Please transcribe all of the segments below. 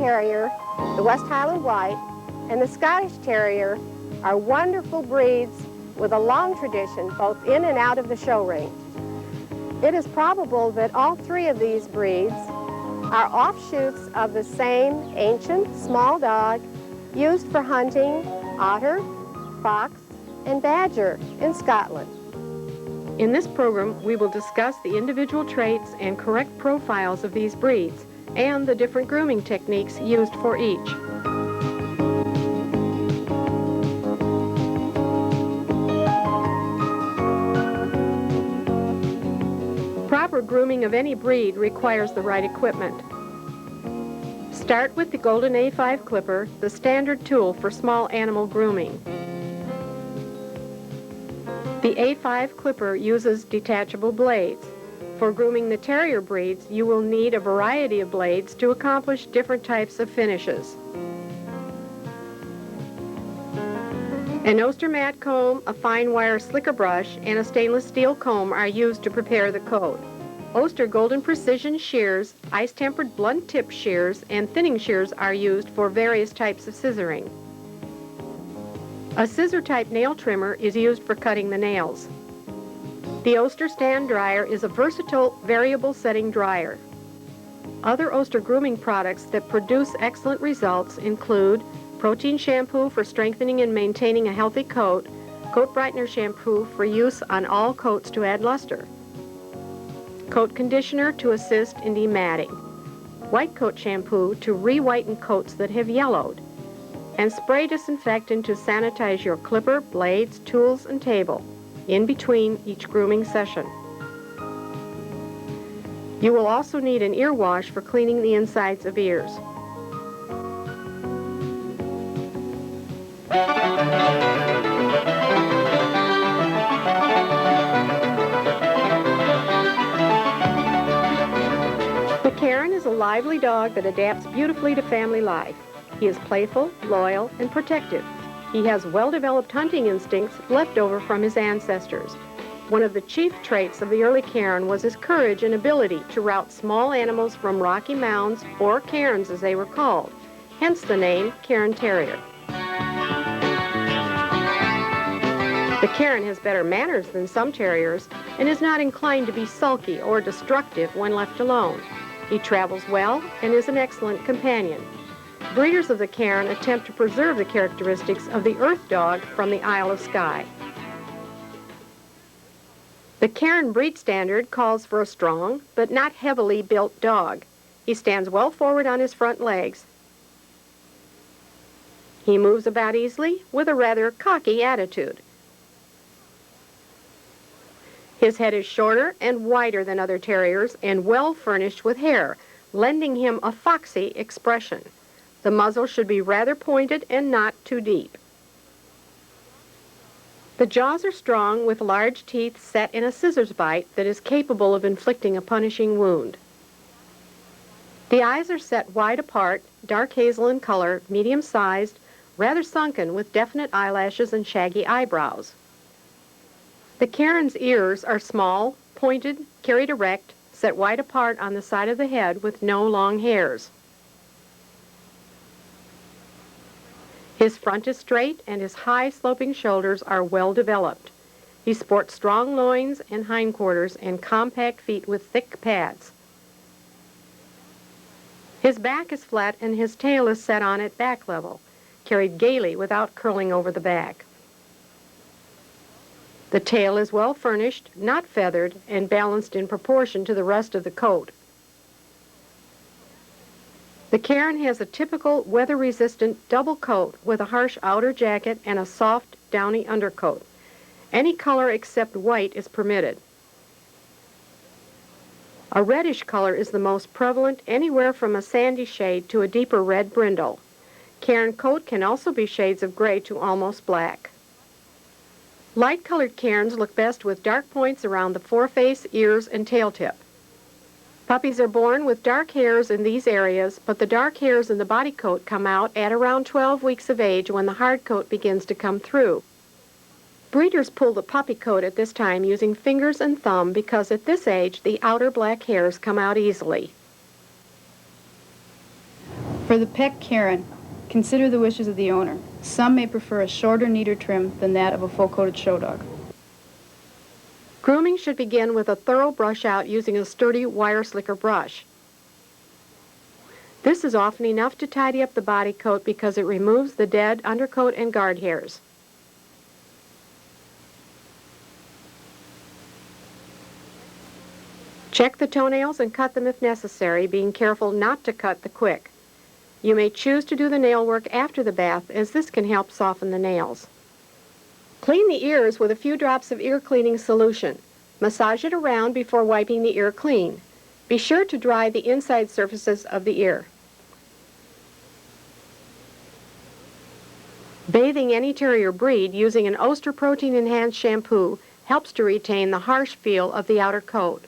Terrier, the West Highland White, and the Scottish Terrier are wonderful breeds with a long tradition both in and out of the show ring. It is probable that all three of these breeds are offshoots of the same ancient small dog used for hunting otter, fox, and badger in Scotland. In this program, we will discuss the individual traits and correct profiles of these breeds and the different grooming techniques used for each. Proper grooming of any breed requires the right equipment. Start with the Golden A5 clipper, the standard tool for small animal grooming. The A5 clipper uses detachable blades. For grooming the terrier breeds, you will need a variety of blades to accomplish different types of finishes. An Oster mat comb, a fine wire slicker brush, and a stainless steel comb are used to prepare the coat. Oster Golden Precision shears, ice-tempered blunt tip shears, and thinning shears are used for various types of scissoring. A scissor-type nail trimmer is used for cutting the nails. The Oster stand dryer is a versatile, variable setting dryer. Other Oster grooming products that produce excellent results include protein shampoo for strengthening and maintaining a healthy coat, coat brightener shampoo for use on all coats to add luster, coat conditioner to assist in dematting, white coat shampoo to re-whiten coats that have yellowed, and spray disinfectant to sanitize your clipper, blades, tools, and table in between each grooming session. You will also need an ear wash for cleaning the insides of ears. The Cairn is a lively dog that adapts beautifully to family life. He is playful, loyal, and protective. He has well-developed hunting instincts left over from his ancestors. One of the chief traits of the early Cairn was his courage and ability to rout small animals from rocky mounds, or cairns as they were called, hence the name Cairn Terrier. The Cairn has better manners than some terriers and is not inclined to be sulky or destructive when left alone. He travels well and is an excellent companion. Breeders of the Cairn attempt to preserve the characteristics of the earth dog from the Isle of Skye. The Cairn breed standard calls for a strong, but not heavily built dog. He stands well forward on his front legs. He moves about easily with a rather cocky attitude. His head is shorter and wider than other terriers and well furnished with hair, lending him a foxy expression. The muzzle should be rather pointed and not too deep. The jaws are strong with large teeth set in a scissors bite that is capable of inflicting a punishing wound. The eyes are set wide apart, dark hazel in color, medium-sized, rather sunken with definite eyelashes and shaggy eyebrows. The Cairn's ears are small, pointed, carried erect, set wide apart on the side of the head with no long hairs. His front is straight and his high sloping shoulders are well developed. He sports strong loins and hindquarters and compact feet with thick pads. His back is flat and his tail is set on at back level, carried gaily without curling over the back. The tail is well furnished, not feathered, and balanced in proportion to the rest of the coat. The Cairn has a typical weather-resistant double coat with a harsh outer jacket and a soft, downy undercoat. Any color except white is permitted. A reddish color is the most prevalent, anywhere from a sandy shade to a deeper red brindle. Cairn coat can also be shades of gray to almost black. Light-colored Cairns look best with dark points around the foreface, ears, and tail tip. Puppies are born with dark hairs in these areas, but the dark hairs in the body coat come out at around 12 weeks of age when the hard coat begins to come through. Breeders pull the puppy coat at this time using fingers and thumb because at this age the outer black hairs come out easily. For the pet Karen, consider the wishes of the owner. Some may prefer a shorter, neater trim than that of a full-coated show dog. Grooming should begin with a thorough brush out using a sturdy wire slicker brush. This is often enough to tidy up the body coat because it removes the dead undercoat and guard hairs. Check the toenails and cut them if necessary, being careful not to cut the quick. You may choose to do the nail work after the bath, as this can help soften the nails. Clean the ears with a few drops of ear cleaning solution. Massage it around before wiping the ear clean. Be sure to dry the inside surfaces of the ear. Bathing any terrier breed using an Oster protein-enhanced shampoo helps to retain the harsh feel of the outer coat.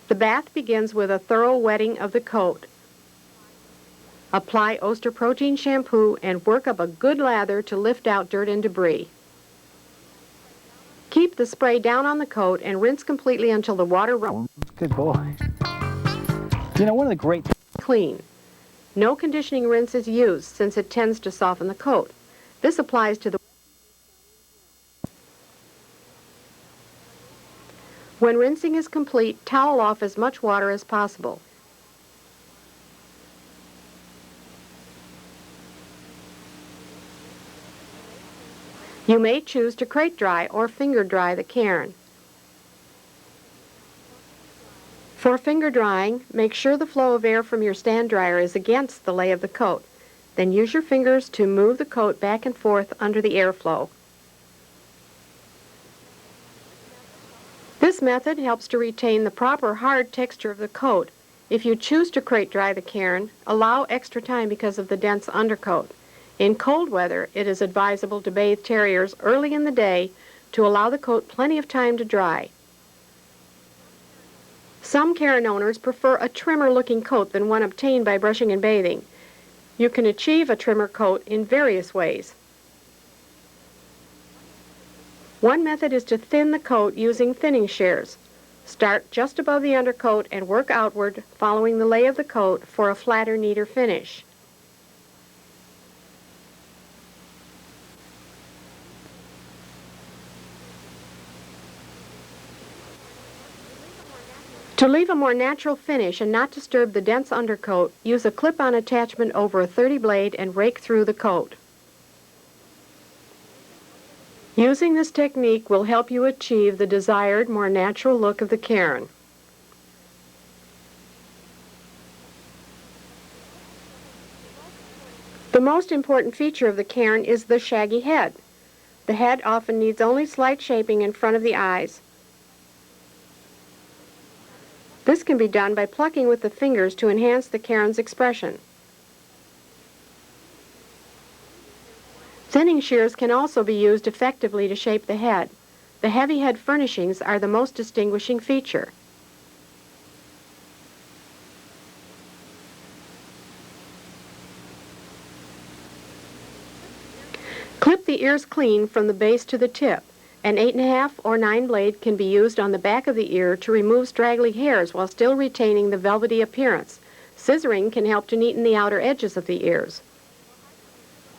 The bath begins with a thorough wetting of the coat. Apply Oster protein shampoo and work up a good lather to lift out dirt and debris. Keep the spray down on the coat and rinse completely until the water runs Good boy. You know, one of the great clean. No conditioning rinse is used since it tends to soften the coat. This applies to the When rinsing is complete, towel off as much water as possible. You may choose to crate dry or finger dry the cairn. For finger drying, make sure the flow of air from your stand dryer is against the lay of the coat. Then use your fingers to move the coat back and forth under the airflow. This method helps to retain the proper hard texture of the coat. If you choose to crate dry the cairn, allow extra time because of the dense undercoat. In cold weather, it is advisable to bathe terriers early in the day to allow the coat plenty of time to dry. Some cairn owners prefer a trimmer-looking coat than one obtained by brushing and bathing. You can achieve a trimmer coat in various ways. One method is to thin the coat using thinning shears. Start just above the undercoat and work outward, following the lay of the coat for a flatter, neater finish. To leave a more natural finish and not disturb the dense undercoat, use a clip-on attachment over a 30 blade and rake through the coat. Using this technique will help you achieve the desired, more natural look of the cairn. The most important feature of the cairn is the shaggy head. The head often needs only slight shaping in front of the eyes. This can be done by plucking with the fingers to enhance the cairn's expression. Thinning shears can also be used effectively to shape the head. The heavy head furnishings are the most distinguishing feature. Clip the ears clean from the base to the tip. An 8.5 or 9 blade can be used on the back of the ear to remove straggly hairs while still retaining the velvety appearance. Scissoring can help to neaten the outer edges of the ears.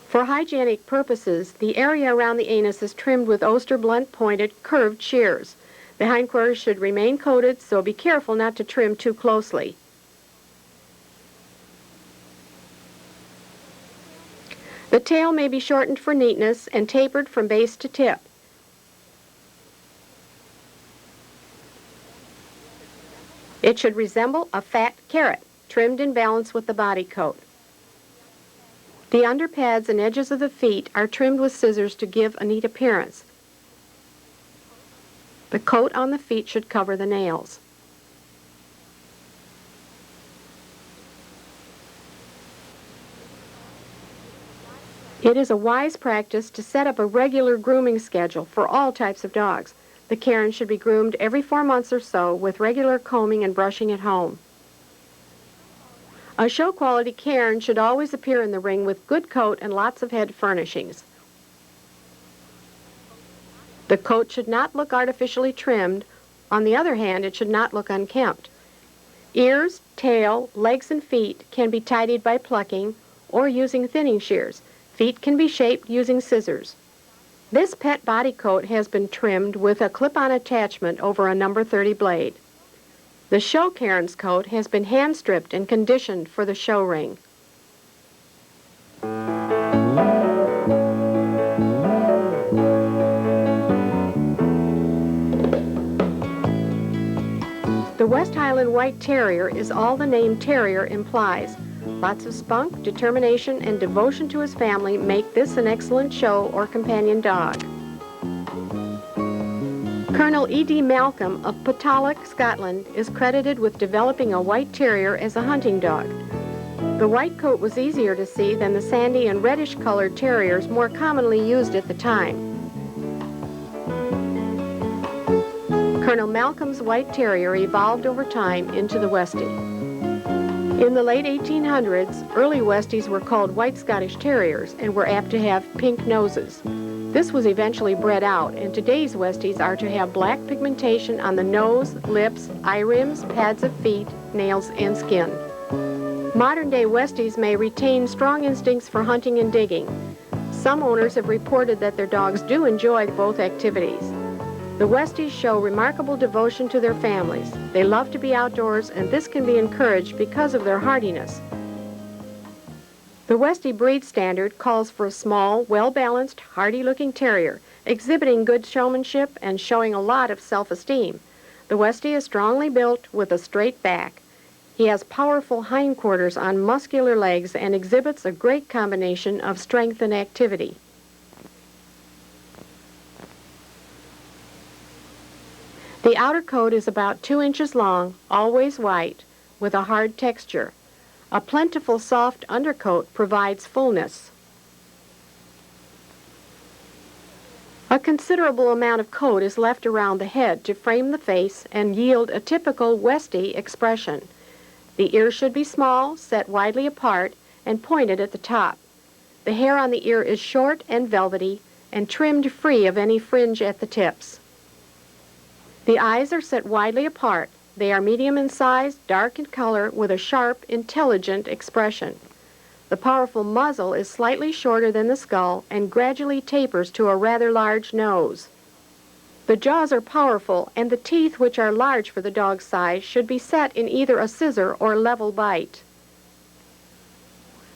For hygienic purposes, the area around the anus is trimmed with Oster blunt-pointed, curved shears. The hindquarters should remain coated, so be careful not to trim too closely. The tail may be shortened for neatness and tapered from base to tip. It should resemble a fat carrot, trimmed in balance with the body coat. The underpads and edges of the feet are trimmed with scissors to give a neat appearance. The coat on the feet should cover the nails. It is a wise practice to set up a regular grooming schedule for all types of dogs. The cairn should be groomed every 4 months or so with regular combing and brushing at home. A show-quality cairn should always appear in the ring with good coat and lots of head furnishings. The coat should not look artificially trimmed. On the other hand, it should not look unkempt. Ears, tail, legs, and feet can be tidied by plucking or using thinning shears. Feet can be shaped using scissors. This pet body coat has been trimmed with a clip-on attachment over a number 30 blade. The show cairn's coat has been hand-stripped and conditioned for the show ring. The West Highland White Terrier is all the name terrier implies. Lots of spunk, determination, and devotion to his family make this an excellent show or companion dog. Colonel E.D. Malcolm of Potollack, Scotland, is credited with developing a white terrier as a hunting dog. The white coat was easier to see than the sandy and reddish-colored terriers more commonly used at the time. Colonel Malcolm's White Terrier evolved over time into the Westie. In the late 1800s, early Westies were called White Scottish Terriers and were apt to have pink noses. This was eventually bred out, and today's Westies are to have black pigmentation on the nose, lips, eye rims, pads of feet, nails, and skin. Modern-day Westies may retain strong instincts for hunting and digging. Some owners have reported that their dogs do enjoy both activities. The Westies show remarkable devotion to their families. They love to be outdoors, and this can be encouraged because of their hardiness. The Westie breed standard calls for a small, well-balanced, hardy-looking terrier, exhibiting good showmanship and showing a lot of self-esteem. The Westie is strongly built with a straight back. He has powerful hindquarters on muscular legs and exhibits a great combination of strength and activity. The outer coat is about 2 inches long, always white, with a hard texture. A plentiful soft undercoat provides fullness. A considerable amount of coat is left around the head to frame the face and yield a typical Westie expression. The ears should be small, set widely apart, and pointed at the top. The hair on the ear is short and velvety and trimmed free of any fringe at the tips. The eyes are set widely apart. They are medium in size, dark in color, with a sharp, intelligent expression. The powerful muzzle is slightly shorter than the skull and gradually tapers to a rather large nose. The jaws are powerful, and the teeth, which are large for the dog's size, should be set in either a scissor or level bite.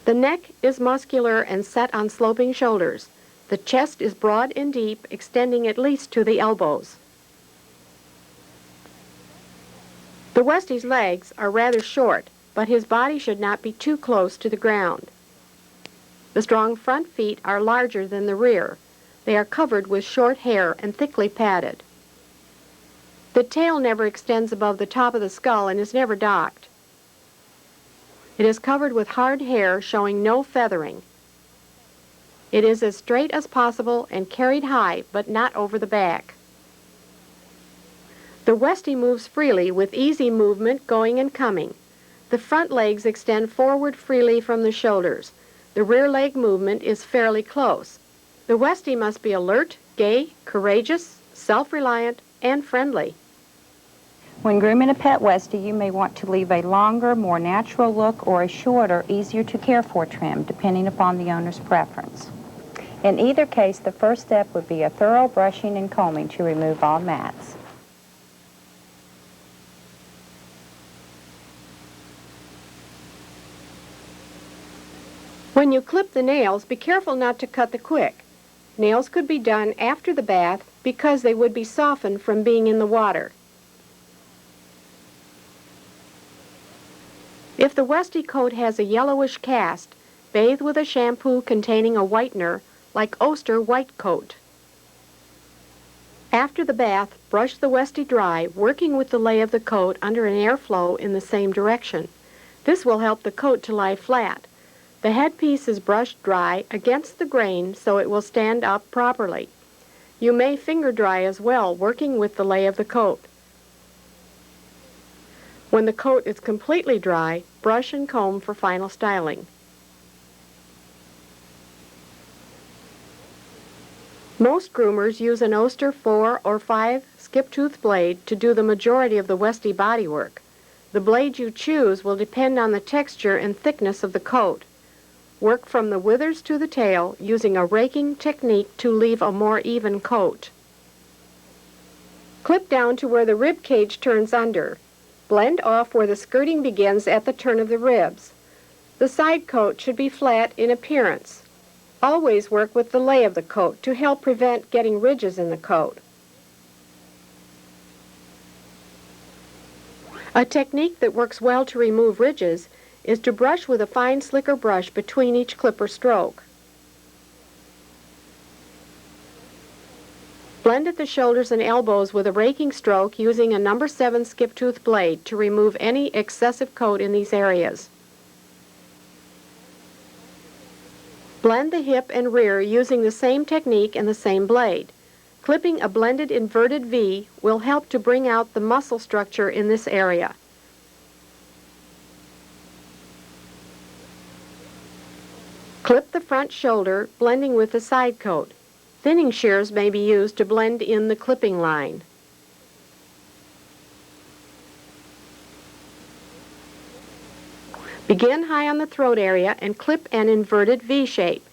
The neck is muscular and set on sloping shoulders. The chest is broad and deep, extending at least to the elbows. The Westie's legs are rather short, but his body should not be too close to the ground. The strong front feet are larger than the rear. They are covered with short hair and thickly padded. The tail never extends above the top of the skull and is never docked. It is covered with hard hair showing no feathering. It is as straight as possible and carried high, but not over the back. The Westie moves freely with easy movement going and coming. The front legs extend forward freely from the shoulders. The rear leg movement is fairly close. The Westie must be alert, gay, courageous, self-reliant, and friendly. When grooming a pet Westie, you may want to leave a longer, more natural look or a shorter, easier to care for trim, depending upon the owner's preference. In either case, the first step would be a thorough brushing and combing to remove all mats. When you clip the nails, be careful not to cut the quick. Nails could be done after the bath because they would be softened from being in the water. If the Westie coat has a yellowish cast, bathe with a shampoo containing a whitener like Oster White Coat. After the bath, brush the Westie dry, working with the lay of the coat under an airflow in the same direction. This will help the coat to lie flat. The headpiece is brushed dry against the grain so it will stand up properly. You may finger dry as well, working with the lay of the coat. When the coat is completely dry, brush and comb for final styling. Most groomers use an Oster 4 or 5 skip-tooth blade to do the majority of the Westie bodywork. The blade you choose will depend on the texture and thickness of the coat. Work from the withers to the tail using a raking technique to leave a more even coat. Clip down to where the rib cage turns under. Blend off where the skirting begins at the turn of the ribs. The side coat should be flat in appearance. Always work with the lay of the coat to help prevent getting ridges in the coat. A technique that works well to remove ridges is to brush with a fine slicker brush between each clip or stroke. Blend at the shoulders and elbows with a raking stroke using a No. 7 skip-tooth blade to remove any excessive coat in these areas. Blend the hip and rear using the same technique and the same blade. Clipping a blended inverted V will help to bring out the muscle structure in this area. Clip the front shoulder, blending with the side coat. Thinning shears may be used to blend in the clipping line. Begin high on the throat area and clip an inverted V shape.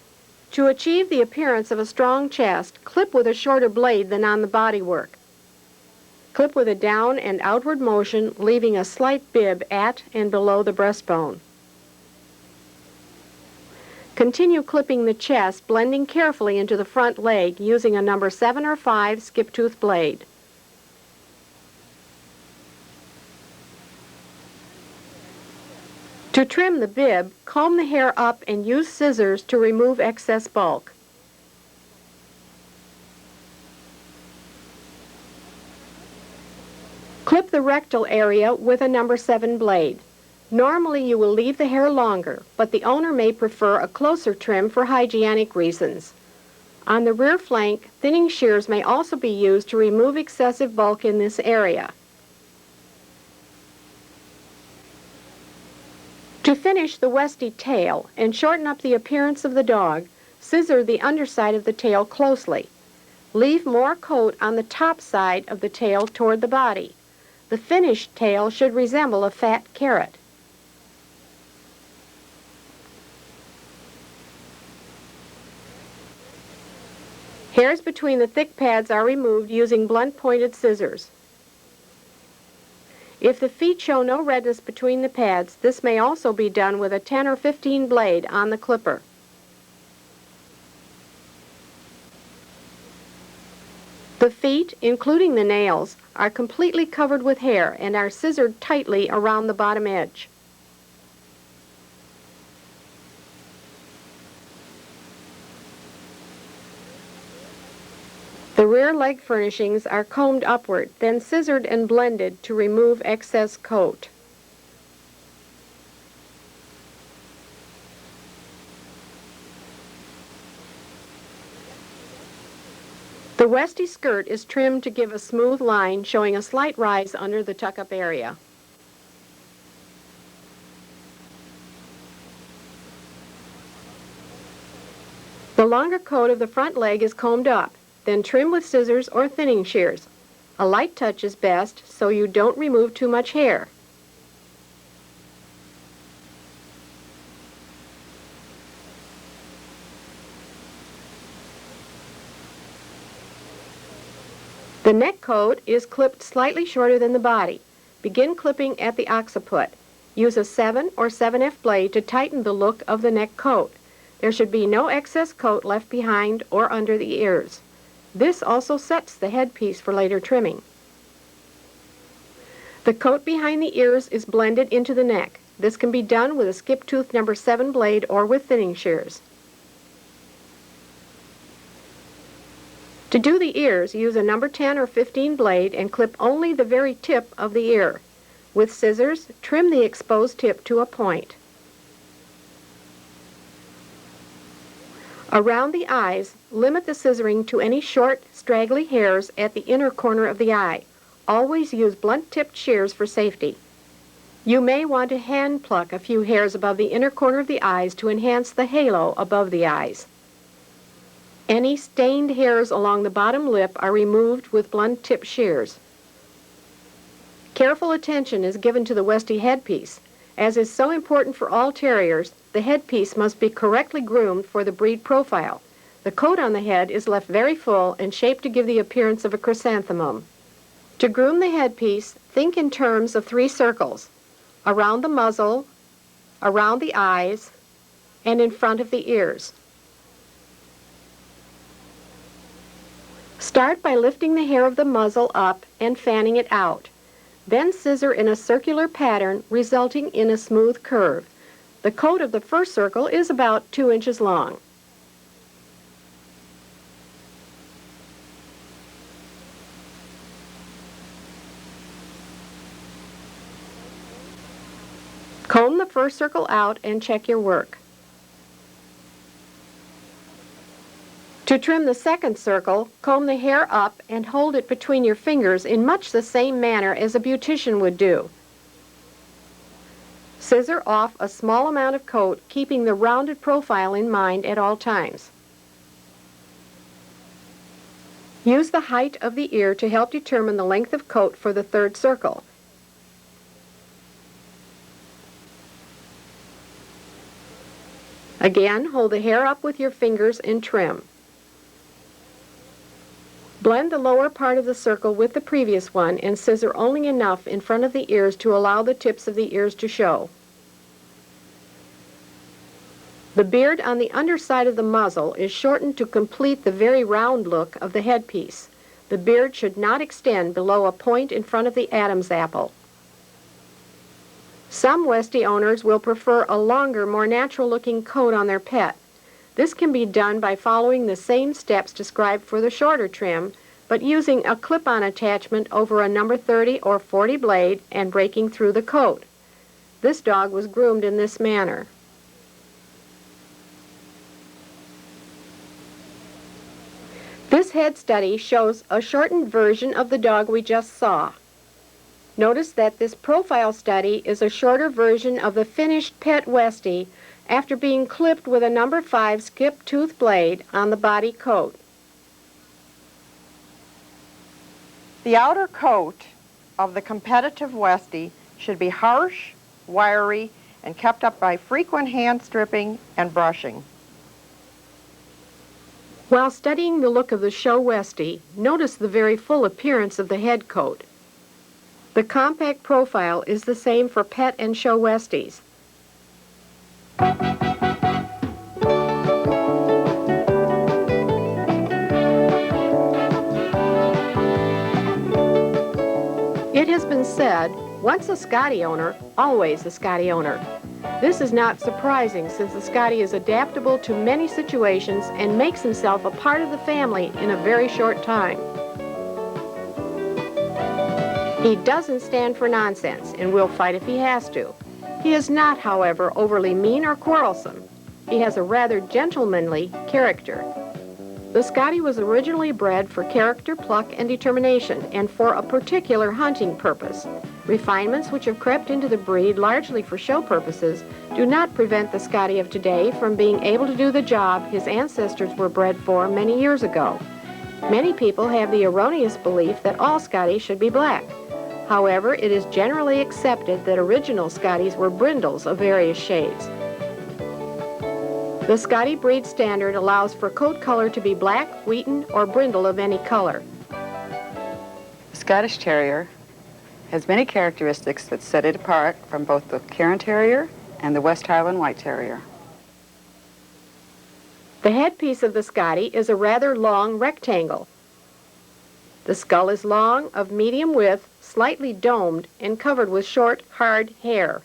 To achieve the appearance of a strong chest, clip with a shorter blade than on the bodywork. Clip with a down and outward motion, leaving a slight bib at and below the breastbone. Continue clipping the chest, blending carefully into the front leg using a No. 7 or 5 skip-tooth blade. To trim the bib, comb the hair up and use scissors to remove excess bulk. Clip the rectal area with a No. 7 blade. Normally you will leave the hair longer, but the owner may prefer a closer trim for hygienic reasons. On the rear flank, thinning shears may also be used to remove excessive bulk in this area. To finish the Westie tail and shorten up the appearance of the dog, scissor the underside of the tail closely. Leave more coat on the top side of the tail toward the body. The finished tail should resemble a fat carrot. Hairs between the thick pads are removed using blunt-pointed scissors. If the feet show no redness between the pads, this may also be done with a 10 or 15 blade on the clipper. The feet, including the nails, are completely covered with hair and are scissored tightly around the bottom edge. The rear leg furnishings are combed upward, then scissored and blended to remove excess coat. The Westie skirt is trimmed to give a smooth line showing a slight rise under the tuck-up area. The longer coat of the front leg is combed up. Then trim with scissors or thinning shears. A light touch is best so you don't remove too much hair. The neck coat is clipped slightly shorter than the body. Begin clipping at the occiput. Use a 7 or 7F blade to tighten the look of the neck coat. There should be no excess coat left behind or under the ears. This also sets the headpiece for later trimming. The coat behind the ears is blended into the neck. This can be done with a skip-tooth No. 7 blade or with thinning shears. To do the ears, use a No. 10 or 15 blade and clip only the very tip of the ear. With scissors, trim the exposed tip to a point. Around the eyes, limit the scissoring to any short, straggly hairs at the inner corner of the eye. Always use blunt-tipped shears for safety. You may want to hand pluck a few hairs above the inner corner of the eyes to enhance the halo above the eyes. Any stained hairs along the bottom lip are removed with blunt-tip shears. Careful attention is given to the Westie headpiece. As is so important for all terriers, the headpiece must be correctly groomed for the breed profile. The coat on the head is left very full and shaped to give the appearance of a chrysanthemum. To groom the headpiece, think in terms of 3 circles: around the muzzle, around the eyes, and in front of the ears. Start by lifting the hair of the muzzle up and fanning it out. Then scissor in a circular pattern, resulting in a smooth curve. The coat of the first circle is about 2 inches long. Comb the first circle out and check your work. To trim the second circle, comb the hair up and hold it between your fingers in much the same manner as a beautician would do. Scissor off a small amount of coat, keeping the rounded profile in mind at all times. Use the height of the ear to help determine the length of coat for the third circle. Again, hold the hair up with your fingers and trim. Blend the lower part of the circle with the previous one and scissor only enough in front of the ears to allow the tips of the ears to show. The beard on the underside of the muzzle is shortened to complete the very round look of the headpiece. The beard should not extend below a point in front of the Adam's apple. Some Westie owners will prefer a longer, more natural-looking coat on their pet. This can be done by following the same steps described for the shorter trim, but using a clip-on attachment over a number 30 or 40 blade and breaking through the coat. This dog was groomed in this manner. This head study shows a shortened version of the dog we just saw. Notice that this profile study is a shorter version of the finished pet Westie after being clipped with a number 5 skip tooth blade on the body coat. The outer coat of the competitive Westie should be harsh, wiry, and kept up by frequent hand stripping and brushing. While studying the look of the show Westie, notice the very full appearance of the head coat. The compact profile is the same for pet and show Westies. It has been said, once a Scottie owner, always a Scottie owner. This is not surprising since the Scottie is adaptable to many situations and makes himself a part of the family in a very short time. He doesn't stand for nonsense and will fight if he has to. He is not, however, overly mean or quarrelsome. He has a rather gentlemanly character. The Scottie was originally bred for character, pluck, and determination, and for a particular hunting purpose. Refinements which have crept into the breed largely for show purposes do not prevent the Scottie of today from being able to do the job his ancestors were bred for many years ago. Many people have the erroneous belief that all Scotties should be black. However, it is generally accepted that original Scotties were brindles of various shades. The Scottie breed standard allows for coat color to be black, wheaten, or brindle of any color. The Scottish Terrier has many characteristics that set it apart from both the Cairn Terrier and the West Highland White Terrier. The headpiece of the Scottie is a rather long rectangle. The skull is long, of medium width, slightly domed, and covered with short, hard hair.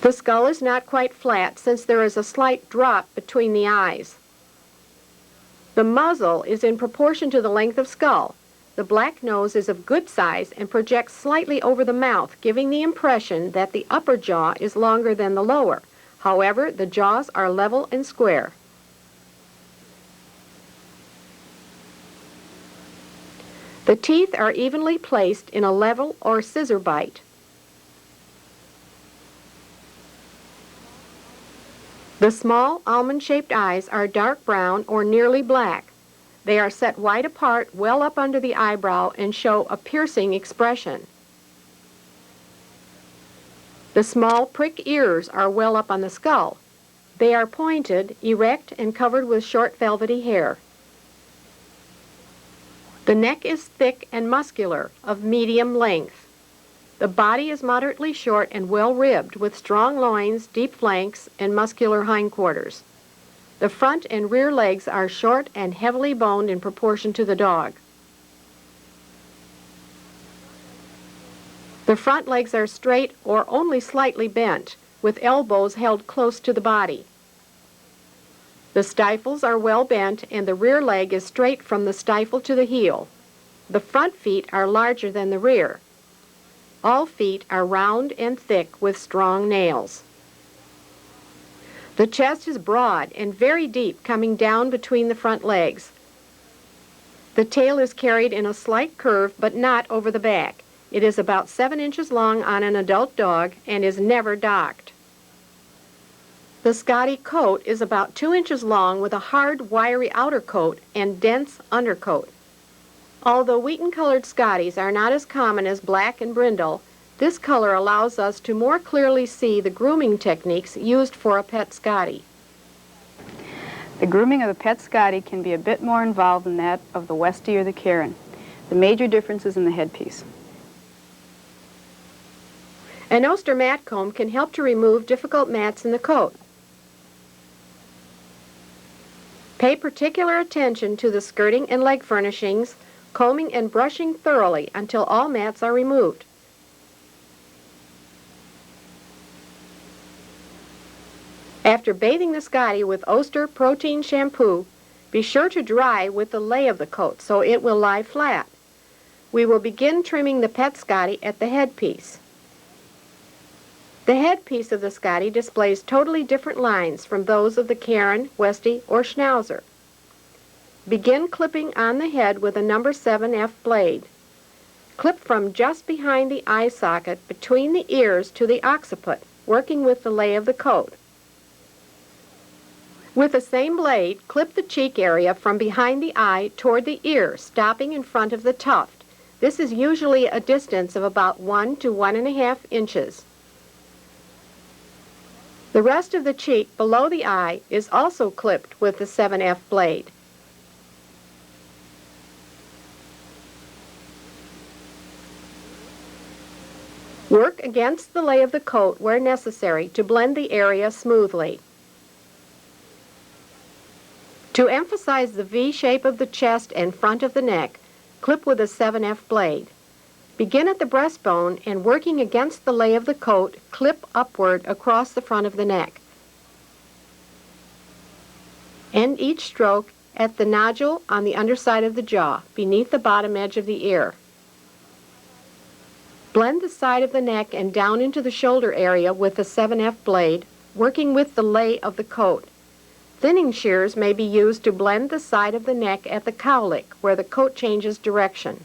The skull is not quite flat since there is a slight drop between the eyes. The muzzle is in proportion to the length of skull. The black nose is of good size and projects slightly over the mouth, giving the impression that the upper jaw is longer than the lower. However, the jaws are level and square. The teeth are evenly placed in a level or scissor bite. The small almond-shaped eyes are dark brown or nearly black. They are set wide apart, well up under the eyebrow, and show a piercing expression. The small prick ears are well up on the skull. They are pointed, erect, and covered with short velvety hair. The neck is thick and muscular, of medium length. The body is moderately short and well ribbed, with strong loins, deep flanks, and muscular hindquarters. The front and rear legs are short and heavily boned in proportion to the dog. The front legs are straight or only slightly bent, with elbows held close to the body. The stifles are well bent, and the rear leg is straight from the stifle to the heel. The front feet are larger than the rear. All feet are round and thick with strong nails. The chest is broad and very deep, coming down between the front legs. The tail is carried in a slight curve, but not over the back. It is about 7 inches long on an adult dog and is never docked. The Scotty coat is about 2 inches long with a hard, wiry outer coat and dense undercoat. Although wheaten-colored Scotties are not as common as black and brindle, this color allows us to more clearly see the grooming techniques used for a pet Scotty. The grooming of the pet Scotty can be a bit more involved than that of the Westie or the Karen. The major difference is in the headpiece. An Oster mat comb can help to remove difficult mats in the coat. Pay particular attention to the skirting and leg furnishings, combing and brushing thoroughly until all mats are removed. After bathing the Scotty with Oster protein shampoo, be sure to dry with the lay of the coat so it will lie flat. We will begin trimming the pet Scotty at the headpiece. The headpiece of the Scotty displays totally different lines from those of the Karen, Westie, or Schnauzer. Begin clipping on the head with a number 7F blade. Clip from just behind the eye socket between the ears to the occiput, working with the lay of the coat. With the same blade, clip the cheek area from behind the eye toward the ear, stopping in front of the tuft. This is usually a distance of about 1 to 1.5 inches. The rest of the cheek below the eye is also clipped with the 7F blade. Work against the lay of the coat where necessary to blend the area smoothly. To emphasize the V shape of the chest and front of the neck, clip with a 7F blade. Begin at the breastbone and working against the lay of the coat, clip upward across the front of the neck. End each stroke at the nodule on the underside of the jaw, beneath the bottom edge of the ear. Blend the side of the neck and down into the shoulder area with the 7F blade, working with the lay of the coat. Thinning shears may be used to blend the side of the neck at the cowlick, where the coat changes direction.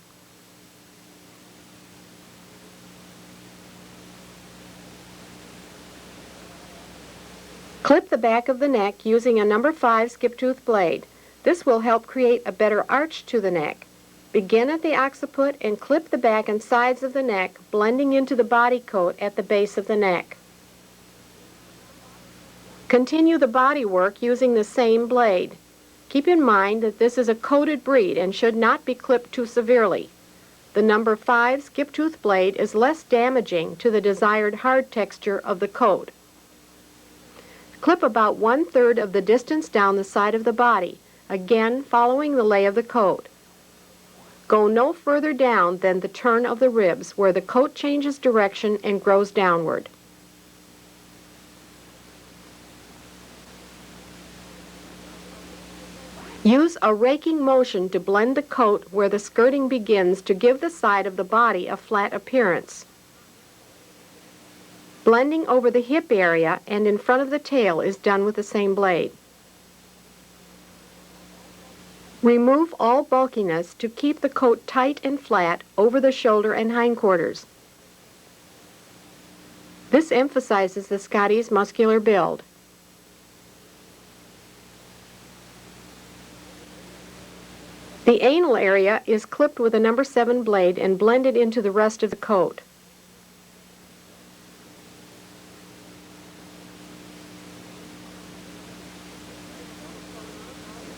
Clip the back of the neck using a number 5 skip-tooth blade. This will help create a better arch to the neck. Begin at the occiput and clip the back and sides of the neck, blending into the body coat at the base of the neck. Continue the body work using the same blade. Keep in mind that this is a coated breed and should not be clipped too severely. The number 5 skip-tooth blade is less damaging to the desired hard texture of the coat. Clip about 1/3 of the distance down the side of the body, again following the lay of the coat. Go no further down than the turn of the ribs, where the coat changes direction and grows downward. Use a raking motion to blend the coat where the skirting begins to give the side of the body a flat appearance. Blending over the hip area and in front of the tail is done with the same blade. Remove all bulkiness to keep the coat tight and flat over the shoulder and hindquarters. This emphasizes the Scotty's muscular build. The anal area is clipped with a number 7 blade and blended into the rest of the coat.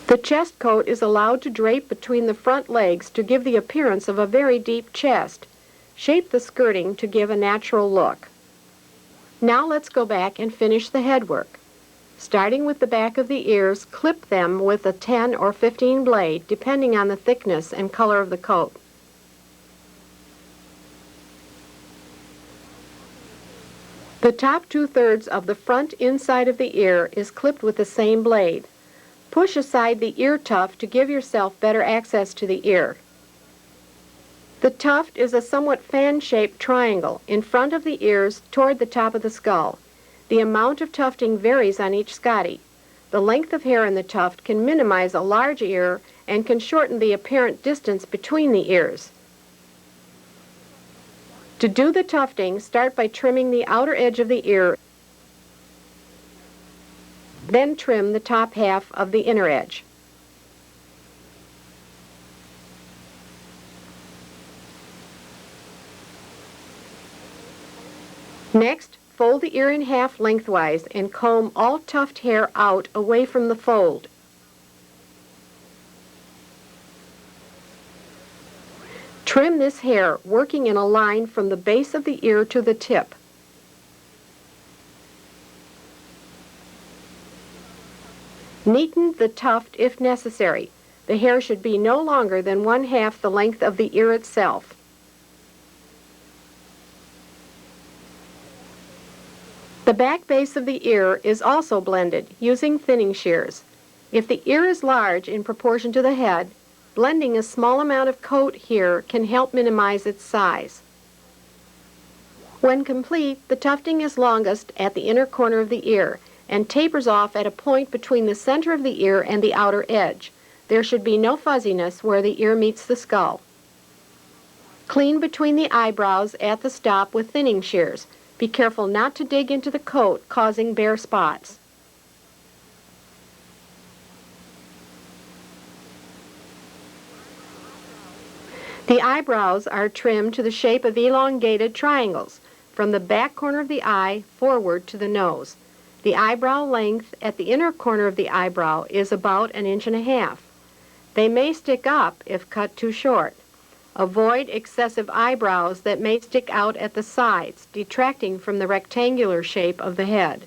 The chest coat is allowed to drape between the front legs to give the appearance of a very deep chest. Shape the skirting to give a natural look. Now let's go back and finish the headwork. Starting with the back of the ears, clip them with a 10 or 15 blade, depending on the thickness and color of the coat. The top 2/3 of the front inside of the ear is clipped with the same blade. Push aside the ear tuft to give yourself better access to the ear. The tuft is a somewhat fan-shaped triangle in front of the ears toward the top of the skull. The amount of tufting varies on each Scotty. The length of hair in the tuft can minimize a large ear and can shorten the apparent distance between the ears. To do the tufting, start by trimming the outer edge of the ear, then trim the top half of the inner edge. Next, fold the ear in half lengthwise and comb all tuft hair out away from the fold. Trim this hair, working in a line from the base of the ear to the tip. Neaten the tuft if necessary. The hair should be no longer than 1/2 the length of the ear itself. The back base of the ear is also blended using thinning shears. If the ear is large in proportion to the head, blending a small amount of coat here can help minimize its size. When complete, the tufting is longest at the inner corner of the ear and tapers off at a point between the center of the ear and the outer edge. There should be no fuzziness where the ear meets the skull. Clean between the eyebrows at the stop with thinning shears. Be careful not to dig into the coat, causing bare spots. The eyebrows are trimmed to the shape of elongated triangles, from the back corner of the eye forward to the nose. The eyebrow length at the inner corner of the eyebrow is about 1.5 inches. They may stick up if cut too short. Avoid excessive eyebrows that may stick out at the sides, detracting from the rectangular shape of the head.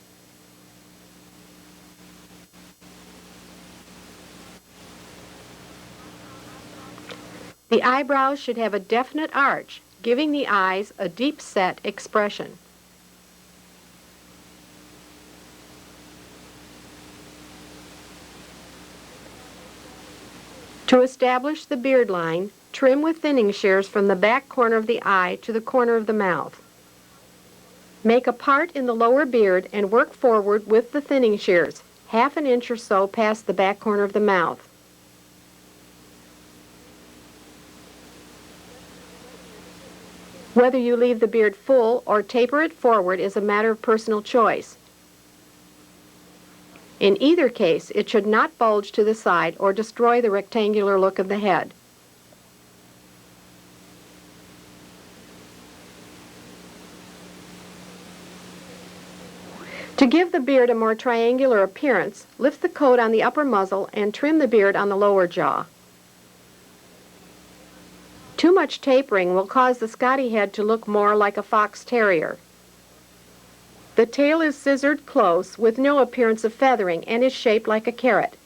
The eyebrows should have a definite arch, giving the eyes a deep-set expression. To establish the beard line, trim with thinning shears from the back corner of the eye to the corner of the mouth. Make a part in the lower beard and work forward with the thinning shears, 1/2 inch or so past the back corner of the mouth. Whether you leave the beard full or taper it forward is a matter of personal choice. In either case, it should not bulge to the side or destroy the rectangular look of the head. To give the beard a more triangular appearance, lift the coat on the upper muzzle and trim the beard on the lower jaw. Too much tapering will cause the Scotty head to look more like a fox terrier. The tail is scissored close with no appearance of feathering and is shaped like a carrot.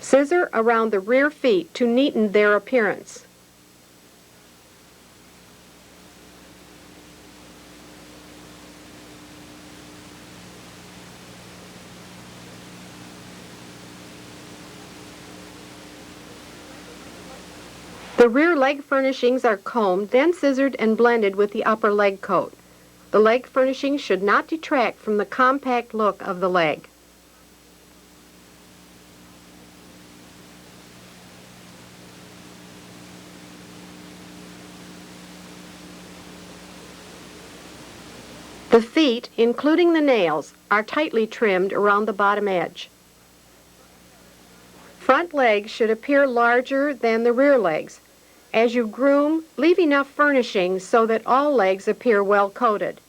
Scissor around the rear feet to neaten their appearance. The rear leg furnishings are combed, then scissored and blended with the upper leg coat. The leg furnishings should not detract from the compact look of the leg. The feet, including the nails, are tightly trimmed around the bottom edge. front legs should appear larger than the rear legs. As you groom, leave enough furnishings so that all legs appear well coated.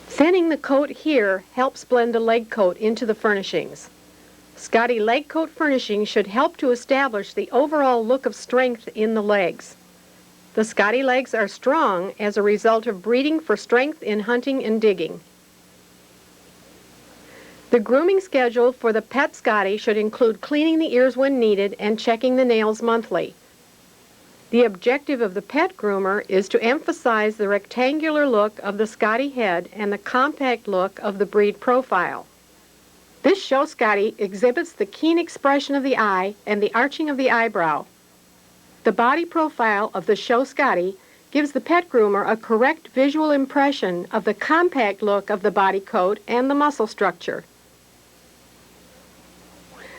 Thinning the coat here helps blend the leg coat into the furnishings. Scotty leg coat furnishing should help to establish the overall look of strength in the legs. The Scotty legs are strong as a result of breeding for strength in hunting and digging. The grooming schedule for the pet Scotty should include cleaning the ears when needed and checking the nails monthly. The objective of the pet groomer is to emphasize the rectangular look of the Scotty head and the compact look of the breed profile. This show Scotty exhibits the keen expression of the eye and the arching of the eyebrow. The body profile of the show Scotty gives the pet groomer a correct visual impression of the compact look of the body coat and the muscle structure.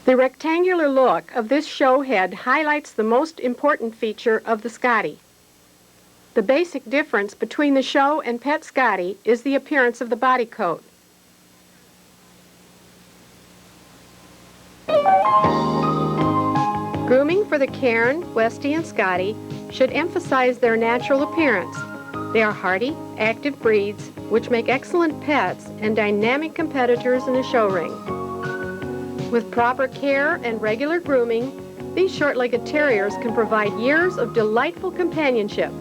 The rectangular look of this show head highlights the most important feature of the Scotty. The basic difference between the show and pet Scotty is the appearance of the body coat. Grooming for the Cairn, Westie, and Scotty should emphasize their natural appearance. They are hardy, active breeds which make excellent pets and dynamic competitors in a show ring. With proper care and regular grooming, these short-legged terriers can provide years of delightful companionship